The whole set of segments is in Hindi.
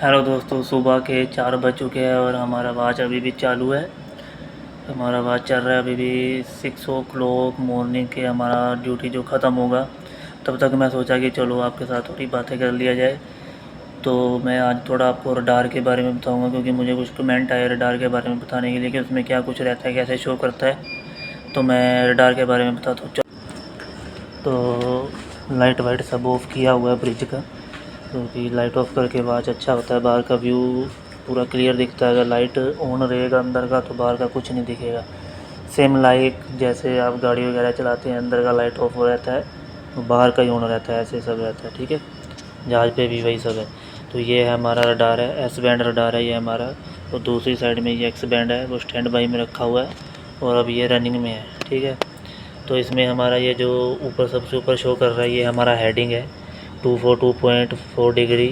हेलो दोस्तों, सुबह के 4 बज चुके हैं और हमारा वॉच अभी भी चालू है। हमारा वॉच चल रहा है अभी भी 6 o'clock मॉर्निंग के। हमारा ड्यूटी जो ख़त्म होगा तब तक मैं सोचा कि चलो आपके साथ थोड़ी बातें कर लिया जाए। तो मैं आज थोड़ा आपको रडार के बारे में बताऊंगा, क्योंकि मुझे कुछ कमेंट आए रडार के बारे में बताने के लिए कि उसमें क्या कुछ रहता है, कैसे शो करता है। तो मैं रडार के बारे में बताता हूँ। तो लाइट वाइट सब ऑफ़ किया हुआ है ब्रिज का, क्योंकि लाइट ऑफ करके वॉच अच्छा होता है। बाहर का व्यू पूरा क्लियर दिखता है। अगर लाइट ऑन रहेगा अंदर का तो बाहर का कुछ नहीं दिखेगा। सेम लाइक जैसे आप गाड़ी वगैरह चलाते हैं, अंदर का लाइट ऑफ हो रहता है तो बाहर का ही ऑन रहता है, ऐसे सब रहता है। ठीक है, जहाज़ पे भी वही सब है। तो ये है हमारा रडार है, एस बैंड रडार है ये हमारा। और दूसरी साइड में ये एक्स बैंड है, वो स्टैंड बाई में रखा हुआ है और अब ये रनिंग में है। ठीक है, तो इसमें हमारा ये जो ऊपर सबसे ऊपर शो कर रहा है ये हमारा हेडिंग है 242.4 डिग्री,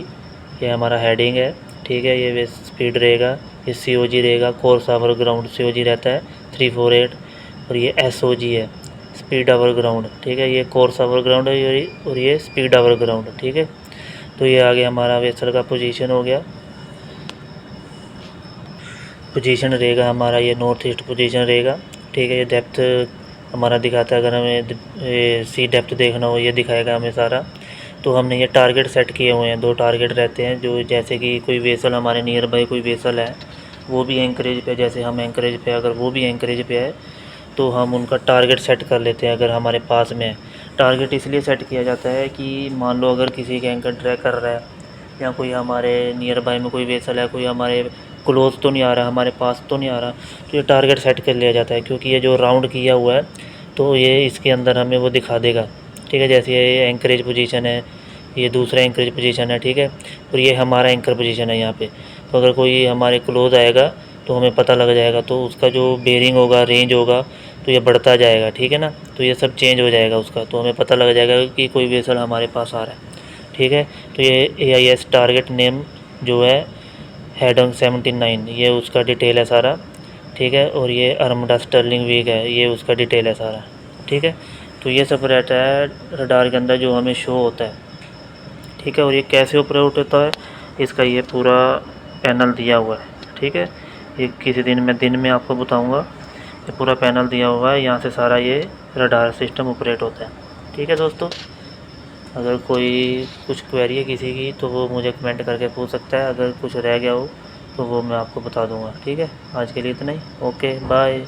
ये हमारा हेडिंग है। ठीक है, ये स्पीड रहेगा, ये COG रहेगा, कोर्स आवर ग्राउंड COG रहता है 348। और ये SOG है, स्पीड आवर ग्राउंड। ठीक है, ये कोर्स आवर ग्राउंड है और ये स्पीड आवर ग्राउंड। ठीक है, तो ये आगे हमारा वेसल का पोजीशन हो गया। पोजीशन रहेगा हमारा ये नॉर्थ ईस्ट पोजीशन रहेगा। ठीक है, ये डेप्थ हमारा दिखाता है। अगर हमें सी डेप्थ देखना हो ये दिखाएगा हमें सारा। तो हमने ये टारगेट सेट किए हुए हैं, 2 टारगेट रहते हैं। जो जैसे कि कोई वेसल हमारे नियर बाई कोई वेसल है, वो भी एंकरेज पे, जैसे हम एंकरेज पे, अगर वो भी एंकरेज पे है तो हम उनका टारगेट सेट कर लेते हैं अगर हमारे पास में है। टारगेट इसलिए सेट किया जाता है कि मान लो अगर किसी का एंकर ट्रैक कर रहा है या कोई हमारे नियर बाई में कोई वेसल है, कोई हमारे क्लोज तो नहीं आ रहा, हमारे पास तो नहीं आ रहा, तो ये टारगेट सेट कर लिया जाता है। क्योंकि ये जो राउंड किया हुआ है तो ये इसके अंदर हमें वो दिखा देगा। ठीक है, जैसे ये एंकरेज पोजीशन है, ये दूसरा एंकरेज पोजीशन है। ठीक है, और ये हमारा एंकर पोजीशन है यहाँ पे। तो अगर कोई हमारे क्लोज आएगा तो हमें पता लग जाएगा, तो उसका जो बेरिंग होगा, रेंज होगा, तो ये बढ़ता जाएगा। ठीक है ना, तो ये सब चेंज हो जाएगा उसका, तो हमें पता लग जाएगा कि कोई वेसल हमारे पास आ रहा है। ठीक है, तो ये AIS टारगेट नेम जो है हेडंग 79, ये उसका डिटेल है सारा। ठीक है, और ये अरमडा स्टर्लिंग वीक है, ये उसका डिटेल है सारा। ठीक है, तो ये सब रहता है रडार के अंदर जो हमें शो होता है। ठीक है, और ये कैसे ऑपरेट होता है इसका ये पूरा पैनल दिया हुआ है। ठीक है, ये किसी दिन में आपको बताऊंगा। ये पूरा पैनल दिया हुआ है, यहाँ से सारा ये रडार सिस्टम ऑपरेट होता है। ठीक है दोस्तों, अगर कोई कुछ क्वेरी है किसी की तो वो मुझे कमेंट करके पूछ सकता है। अगर कुछ रह गया हो तो वो मैं आपको बता दूंगा। ठीक है, आज के लिए इतना ही। Okay, bye.